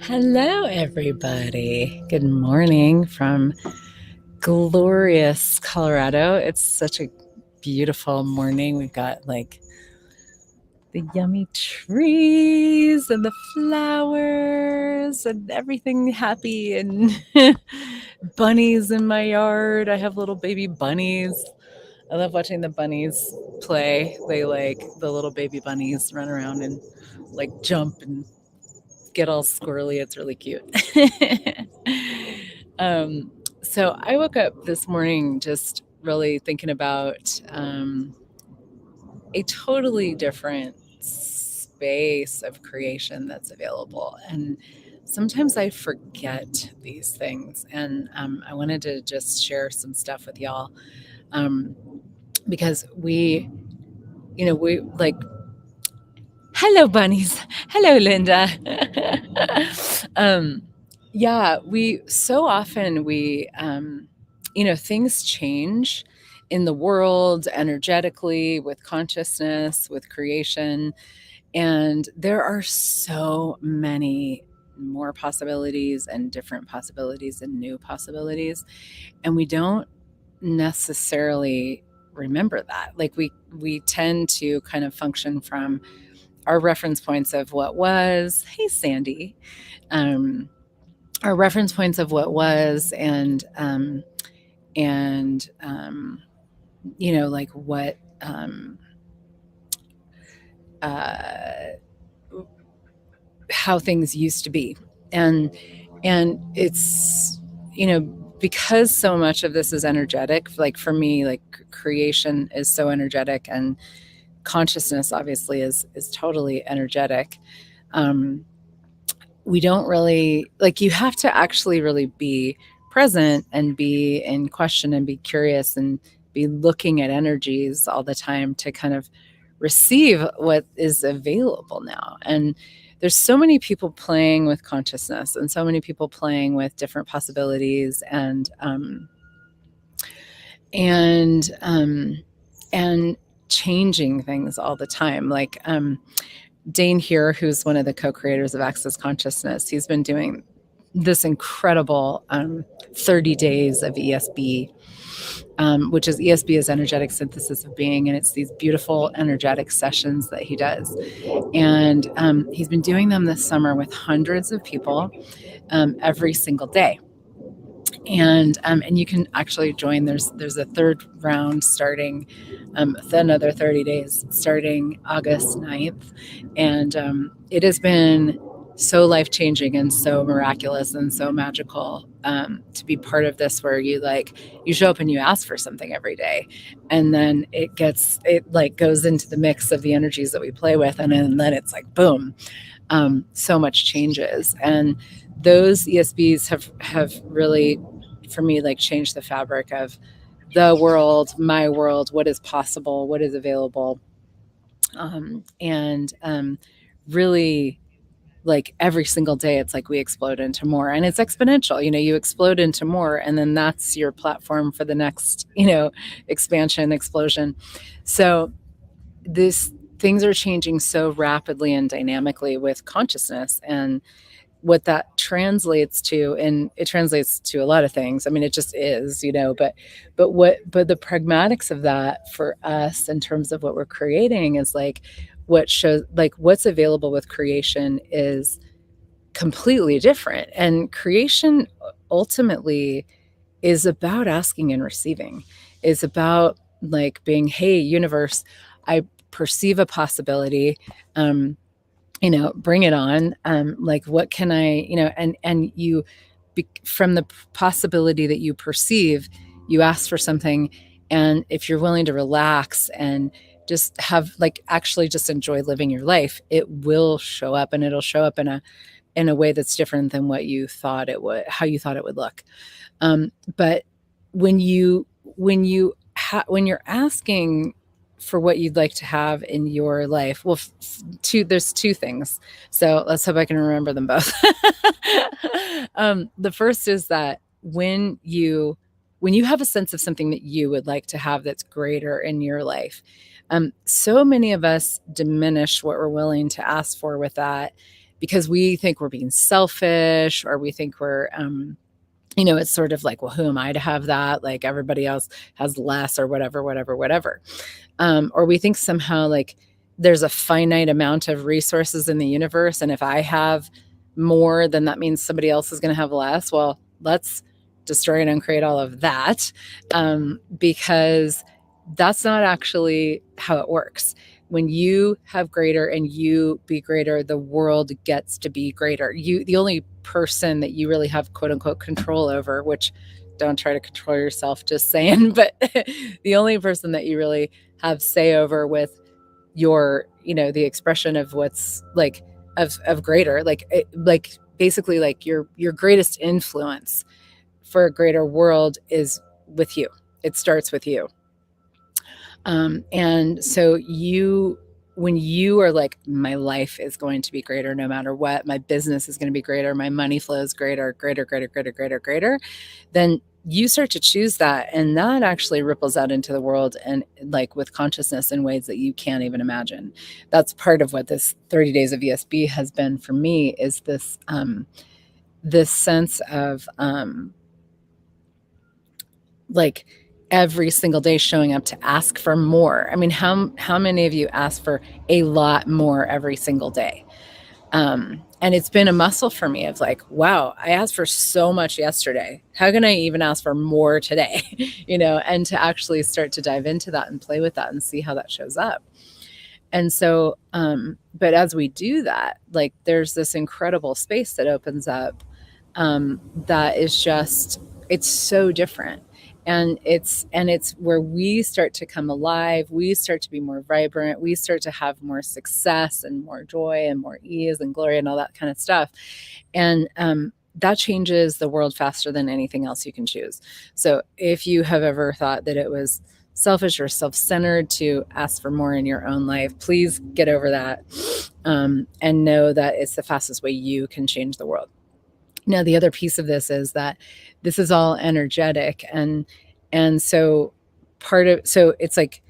Hello, everybody. Good morning from glorious Colorado. It's such a beautiful morning. We've got like the yummy trees and the flowers and everything happy and bunnies in my yard. I have little baby bunnies. I love watching the bunnies play. They like the little baby bunnies run around and like jump and get all squirrely. It's really cute. um, so I woke up this morning just really thinking about a totally different space of creation that's available. And sometimes I forget these things. And I wanted to just share some stuff with y'all because we like, hello, bunnies. Hello, Linda. um, yeah, we so often things change in the world energetically, with consciousness, with creation, and there are so many more possibilities and different possibilities and new possibilities, and we don't necessarily remember that. Like we tend to kind of function from our reference points of what was. Hey, Sandy. Um, our reference points of what was, and like what uh, how things used to be, and it's because so much of this is energetic. Like for me, like creation is so energetic, and consciousness obviously is totally energetic. We don't really like, you have to actually really be present and be in question and be curious and be looking at energies all the time to kind of receive what is available now. And there's so many people playing with consciousness and so many people playing with different possibilities and changing things all the time. Like Dane here, who's one of the co-creators of Access Consciousness, he's been doing this incredible 30 days of ESB, which is ESB is energetic synthesis of being, and it's these beautiful energetic sessions that he does. And he's been doing them this summer with hundreds of people every single day. And you can actually join. There's a third round starting another 30 days starting August 9th, and it has been so life-changing and so miraculous and so magical to be part of this, where you show up and you ask for something every day, and then it goes into the mix of the energies that we play with, and then it's like boom, so much changes. And those ESBs have really, for me, like changed the fabric of the world, my world, what is possible, what is available. And really, like every single day, it's like we explode into more, and it's exponential. You explode into more, and then that's your platform for the next, expansion, explosion. So things are changing so rapidly and dynamically with consciousness, and what that translates to, and it translates to a lot of things. I mean, it just is, but the pragmatics of that for us in terms of what we're creating is like what shows, like what's available with creation is completely different. And creation ultimately is about asking and receiving, is about like being, hey, universe, I perceive a possibility. Bring it on. Like, what can I, and you, from the possibility that you perceive, you ask for something. And if you're willing to relax and just have, like, actually just enjoy living your life, it will show up, and it'll show up in a way that's different than what you thought it would, how you thought it would look. But when you're asking for what you'd like to have in your life, well, there's two things. So let's hope I can remember them both. The first is that when you have a sense of something that you would like to have that's greater in your life, so many of us diminish what we're willing to ask for with that, because we think we're being selfish, or we think we're, it's sort of like, well, who am I to have that? Like everybody else has less, or whatever, whatever, whatever. Or we think somehow like there's a finite amount of resources in the universe, and if I have more, then that means somebody else is going to have less. Well, let's destroy and uncreate all of that, because that's not actually how it works. When you have greater and you be greater, the world gets to be greater. The only person that you really have quote unquote control over, which don't try to control yourself, just saying, but the only person that you really have say over with your, the expression of what's like of greater, like basically like your greatest influence for a greater world is with you. It starts with you. And so when you are like, my life is going to be greater no matter what, my business is going to be greater, my money flow is greater, then you start to choose that. And that actually ripples out into the world, and like with consciousness in ways that you can't even imagine. That's part of what this 30 days of ESB has been for me, is this, this sense of, like every single day showing up to ask for more. I mean, how many of you ask for a lot more every single day? And it's been a muscle for me of like, wow, I asked for so much yesterday. How can I even ask for more today? And to actually start to dive into that and play with that and see how that shows up. And so, but as we do that, like there's this incredible space that opens up, that is just, it's so different. And it's where we start to come alive. We start to be more vibrant. We start to have more success and more joy and more ease and glory and all that kind of stuff. And that changes the world faster than anything else you can choose. So if you have ever thought that it was selfish or self-centered to ask for more in your own life, please get over that, and know that it's the fastest way you can change the world. Now, the other piece of this is that this is all energetic. And so so it's like,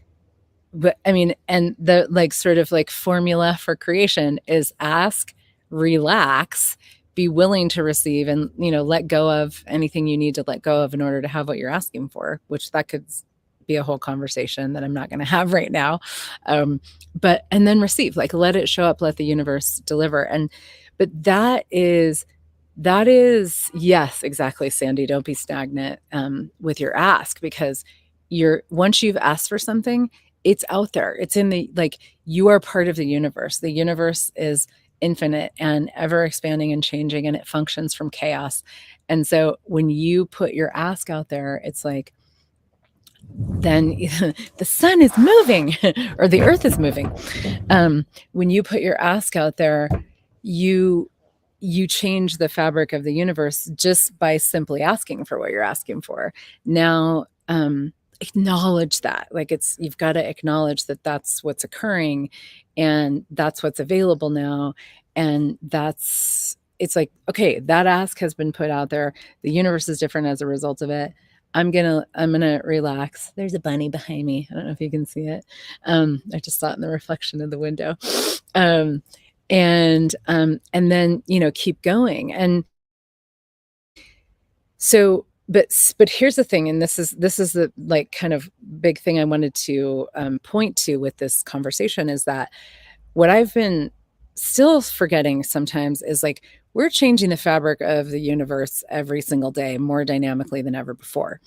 but I mean, and the like sort of like formula for creation is ask, relax, be willing to receive, and, let go of anything you need to let go of in order to have what you're asking for, which that could be a whole conversation that I'm not going to have right now. And then receive, like, let it show up, let the universe deliver. But that is, yes, exactly, Sandy. Don't be stagnant with your ask, because once you've asked for something, it's out there. It's in the, like, you are part of the universe. The universe is infinite and ever expanding and changing, and it functions from chaos. And so when you put your ask out there, it's like, then the sun is moving or the earth is moving. When you put your ask out there, you change the fabric of the universe just by simply asking for what you're asking for. Now, acknowledge that. Like, you've got to acknowledge that that's what's occurring, and that's what's available now. And it's like, okay, that ask has been put out there. The universe is different as a result of it. I'm gonna relax. There's a bunny behind me. I don't know if you can see it. I just saw it in the reflection of the window. And then, keep going. And so, but here's the thing, and this is the like kind of big thing I wanted to point to with this conversation, is that what I've been still forgetting sometimes is, like, we're changing the fabric of the universe every single day more dynamically than ever before.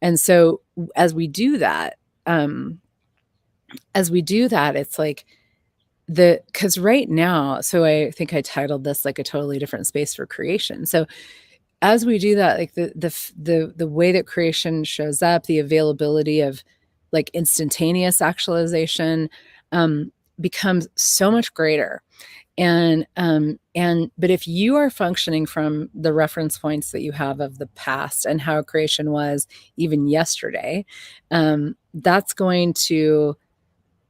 And so as we do that, it's like, because right now, so I think I titled this like a totally different space for creation. So as we do that, like the way that creation shows up, the availability of like instantaneous actualization becomes so much greater. But if you are functioning from the reference points that you have of the past and how creation was even yesterday, that's going to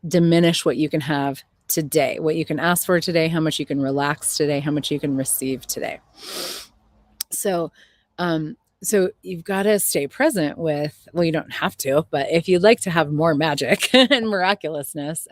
diminish what you can have today, what you can ask for today, how much you can relax today, how much you can receive today. So you've got to stay present with, well, you don't have to, but if you'd like to have more magic and miraculousness,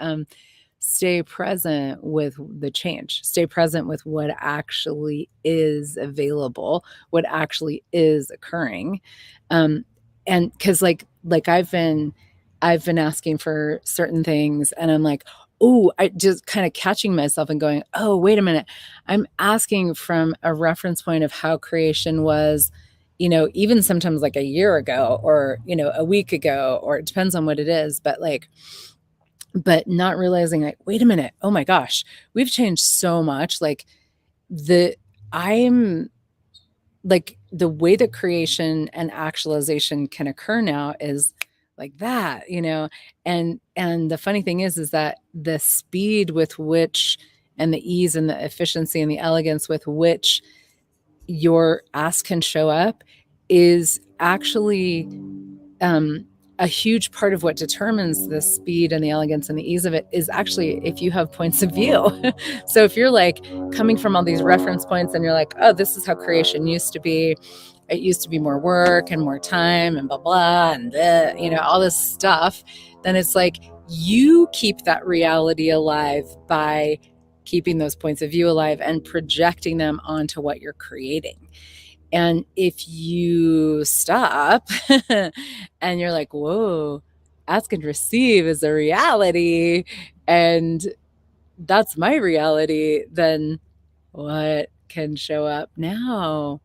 stay present with the change, stay present with what actually is available, what actually is occurring. And because like I've been asking for certain things, and I'm like, oh, I just kind of catching myself and going, oh, wait a minute. I'm asking from a reference point of how creation was, even sometimes like a year ago, or, a week ago, or it depends on what it is. But not realizing, like, wait a minute, oh my gosh, we've changed so much. Like I'm like the way that creation and actualization can occur now is like that, and the funny thing is that the speed with which, and the ease and the efficiency and the elegance with which your ask can show up is actually a huge part of what determines the speed and the elegance and the ease of it is actually if you have points of view. So if you're like coming from all these reference points and you're like, oh, this is how creation used to be. It used to be more work and more time and blah, blah, and all this stuff. Then it's like you keep that reality alive by keeping those points of view alive and projecting them onto what you're creating. And if you stop and you're like, whoa, ask and receive is a reality, and that's my reality, then what can show up now?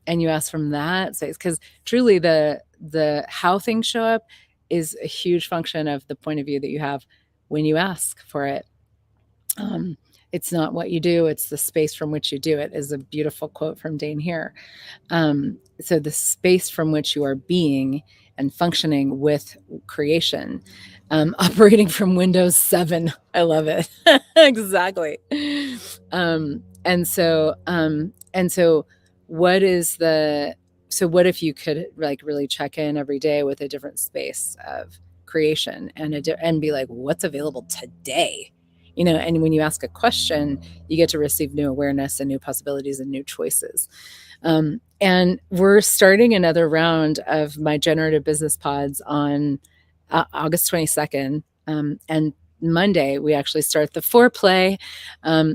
And you ask from that space, because truly the how things show up is a huge function of the point of view that you have when you ask for it. It's not what you do, it's the space from which you do it, is a beautiful quote from Dane Heer. So the space from which you are being and functioning with creation, operating from Windows 7. I love it. Exactly. And so what if you could like really check in every day with a different space of creation and be like, what's available today? And when you ask a question, you get to receive new awareness and new possibilities and new choices. And we're starting another round of my generative business pods on August 22nd. And Monday, we actually start the foreplay,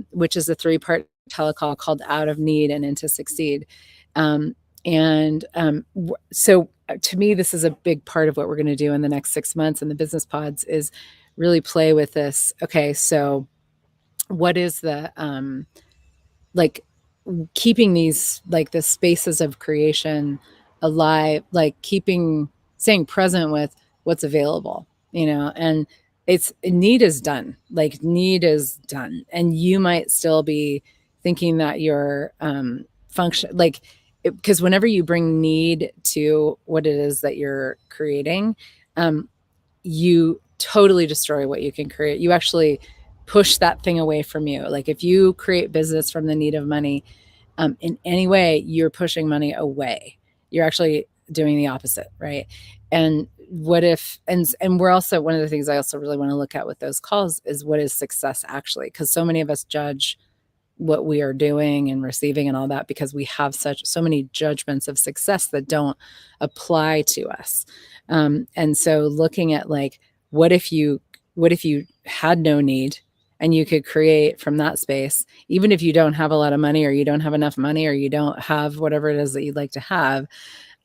which is a 3-part telecall called Out of Need and Into Succeed. So to me, this is a big part of what we're going to do in the next 6 months in the business pods is really play with this. Okay, so what is the like keeping these like the spaces of creation alive, like staying present with what's available, and need is done. Like need is done, and you might still be thinking that your function, like, because whenever you bring need to what it is that you're creating, you totally destroy what you can create. You actually push that thing away from you. Like if you create business from the need of money, in any way, you're pushing money away. You're actually doing the opposite, right? And what if, and we're also, one of the things I also really want to look at with those calls is what is success actually? Because so many of us judge what we are doing and receiving and all that because we have so many judgments of success that don't apply to us. And so looking at like, what if you had no need and you could create from that space, even if you don't have a lot of money or you don't have enough money or you don't have whatever it is that you'd like to have,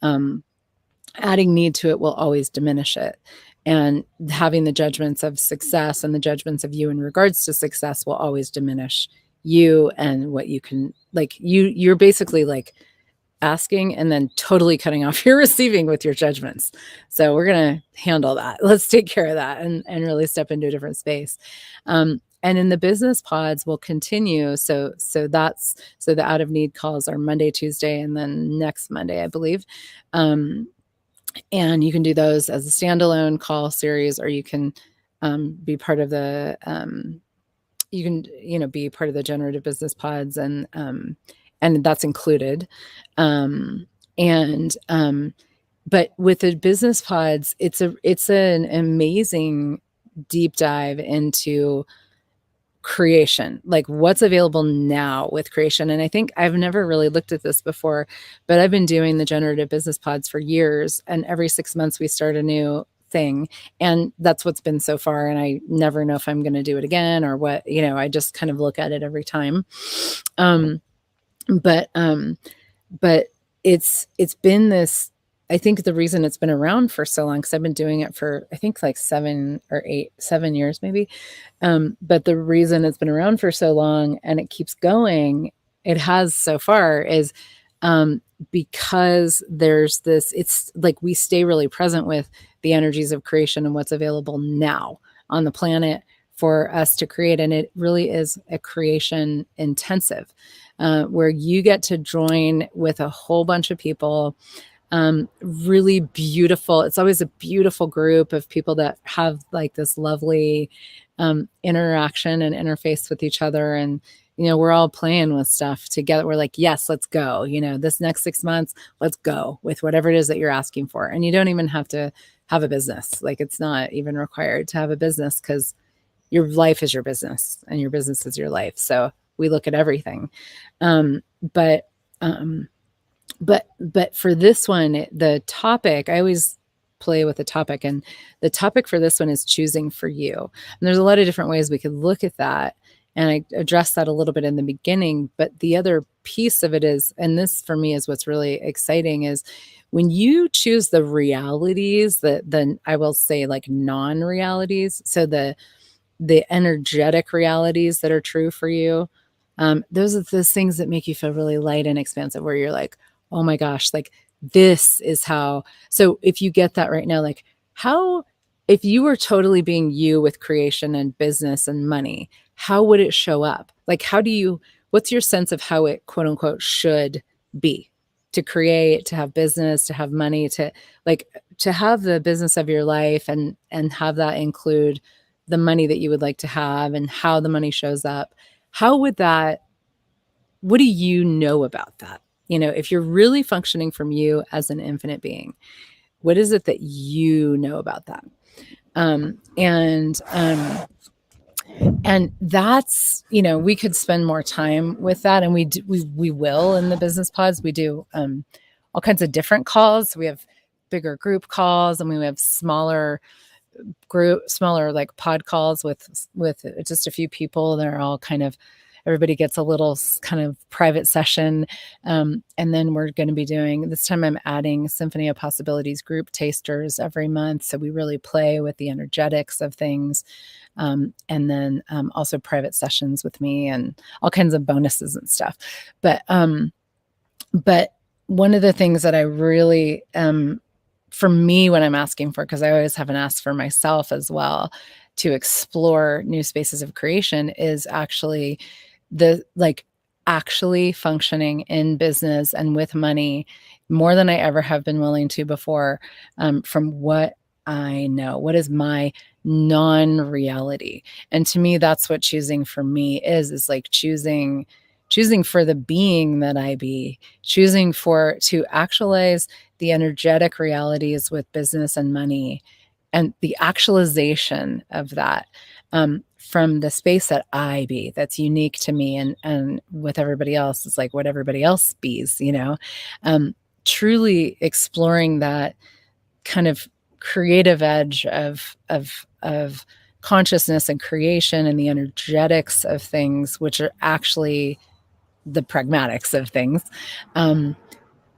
adding need to it will always diminish it. And having the judgments of success and the judgments of you in regards to success will always diminish you and what you can, like, you're basically like asking and then totally cutting off your receiving with your judgments. So we're going to handle that. Let's take care of that and really step into a different space. And in the business pods we'll continue. So the Out of Need calls are Monday, Tuesday, and then next Monday, I believe. And you can do those as a standalone call series, or you can be part of the you can be part of the generative business pods, and that's included. But with the business pods, it's an amazing deep dive into creation, like what's available now with creation. And I think I've never really looked at this before, but I've been doing the generative business pods for years, and every 6 months we start a new thing. And that's what's been so far. And I never know if I'm going to do it again or what, I just kind of look at it every time. Um, but, um, but it's been this, I think the reason it's been around for so long, because I've been doing it for, I think like 7 years maybe. But the reason it's been around for so long and it keeps going, it has so far, is because there's this, it's like we stay really present with the energies of creation and what's available now on the planet for us to create. And it really is a creation intensive, where you get to join with a whole bunch of people. Really beautiful. It's always a beautiful group of people that have like this lovely interaction and interface with each other. And, we're all playing with stuff together. We're like, yes, let's go. This next 6 months, let's go with whatever it is that you're asking for. And you don't even have to have a business. Like, it's not even required to have a business, because your life is your business and your business is your life. So we look at everything. But for this one, the topic, I always play with the topic, and the topic for this one is choosing for you. And there's a lot of different ways we could look at that. And I addressed that a little bit in the beginning, but the other piece of it is, and this for me is what's really exciting, is when you choose the realities, the I will say like non-realities, so the energetic realities that are true for you, those are those things that make you feel really light and expansive, where you're like, oh my gosh, like this is how. So if you get that right now, like how, if you were totally being you with creation and business and money, how would it show up? Like, what's your sense of how it quote unquote should be to create, to have business, to have money, to have the business of your life, and have that include the money that you would like to have and how the money shows up? What do you know about that? If you're really functioning from you as an infinite being, what is it that you know about that? And that's, we could spend more time with that, and we will in the business pods. We do all kinds of different calls. We have bigger group calls, and we have smaller like pod calls with just a few people. They're all kind of, everybody gets a little kind of private session. And then we're going to be doing, this time I'm adding Symphony of Possibilities group tasters every month. So we really play with the energetics of things. And then also private sessions with me and all kinds of bonuses and stuff. But one of the things that I really, for me, when I'm asking for, because I always have an ask for myself as well, to explore new spaces of creation, is actually actually functioning in business and with money more than I ever have been willing to before, from what I know, what is my non-reality. And to me, that's what choosing for me is like choosing for the being that I be, choosing to actualize the energetic realities with business and money, and the actualization of that, from the space that I be, that's unique to me, and with everybody else, it's like what everybody else bees, truly exploring that kind of creative edge of consciousness and creation and the energetics of things, which are actually the pragmatics of things,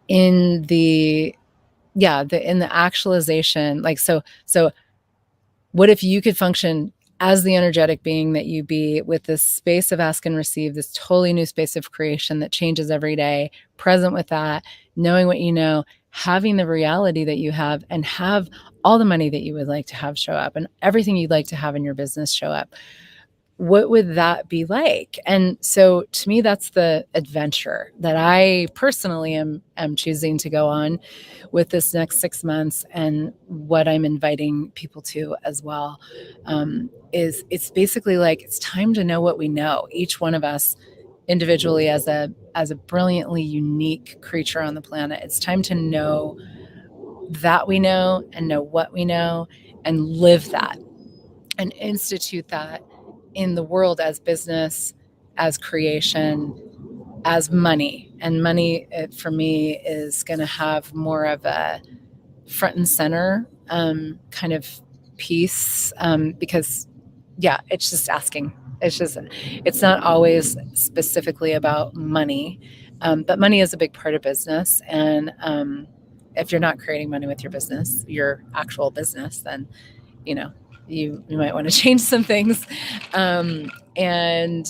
in the actualization. Like, so what if you could function as the energetic being that you be, with this space of ask and receive, this totally new space of creation that changes every day, present with that, knowing what you know, having the reality that you have, and have all the money that you would like to have show up, and everything you'd like to have in your business show up? What would that be like? And so to me, that's the adventure that I personally am choosing to go on with this next 6 months, and what I'm inviting people to as well, is it's basically like, it's time to know what we know, each one of us individually as a brilliantly unique creature on the planet. It's time to know that we know, and know what we know, and live that and institute that in the world as business, as creation, as money. And money, for me, is going to have more of a front and center kind of piece, because yeah, it's just asking. It's not always specifically about money, but money is a big part of business. And if you're not creating money with your business, your actual business, then you know you might want to change some things. And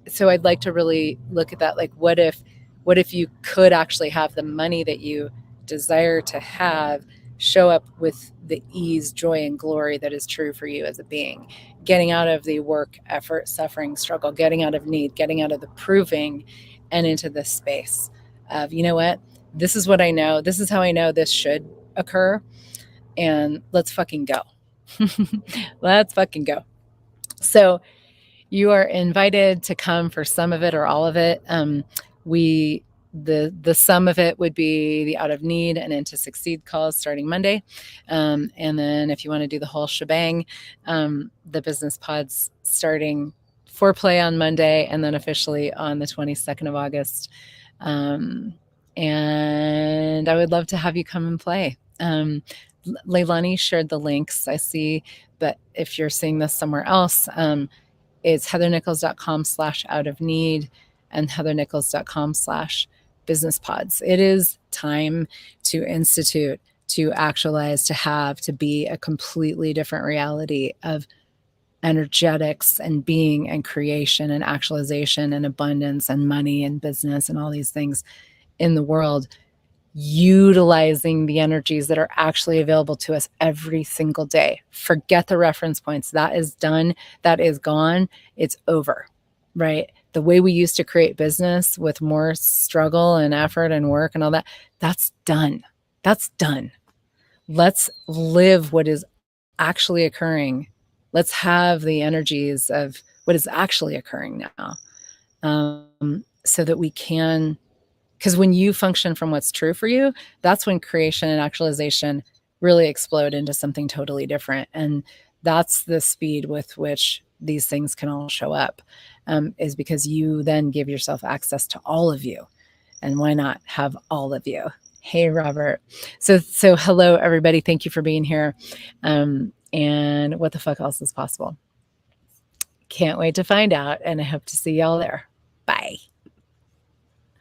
so I'd like to really look at that. Like, what if you could actually have the money that you desire to have show up with the ease, joy, and glory that is true for you as a being, getting out of the work, effort, suffering, struggle, getting out of need, getting out of the proving, and into this space of, you know what, this is what I know, this is how I know this should occur, and let's fucking go. Let's fucking go. So you are invited to come for some of it or all of it. The sum of it would be the Out of Need and Into Succeed calls starting Monday. And then if you want to do the whole shebang, the business pods starting foreplay on Monday and then officially on the 22nd of August. And I would love to have you come and play. Leilani shared the links, I see, but if you're seeing this somewhere else, it's heathernichols.com/out of need and heathernichols.com/business pods. It is time to institute, to actualize, to have, to be a completely different reality of energetics and being and creation and actualization and abundance and money and business and all these things in the world, utilizing the energies that are actually available to us every single day. Forget the reference points. That is done. That is gone. It's over, right? The way we used to create business with more struggle and effort and work and all that, that's done. That's done. Let's live what is actually occurring. Let's have the energies of what is actually occurring now, so that we can, because when you function from what's true for you, that's when creation and actualization really explode into something totally different. And that's the speed with which these things can all show up, is because you then give yourself access to all of you. And why not have all of you? Hey, Robert. So hello, everybody. Thank you for being here. And what the fuck else is possible? Can't wait to find out. And I hope to see y'all there. Bye.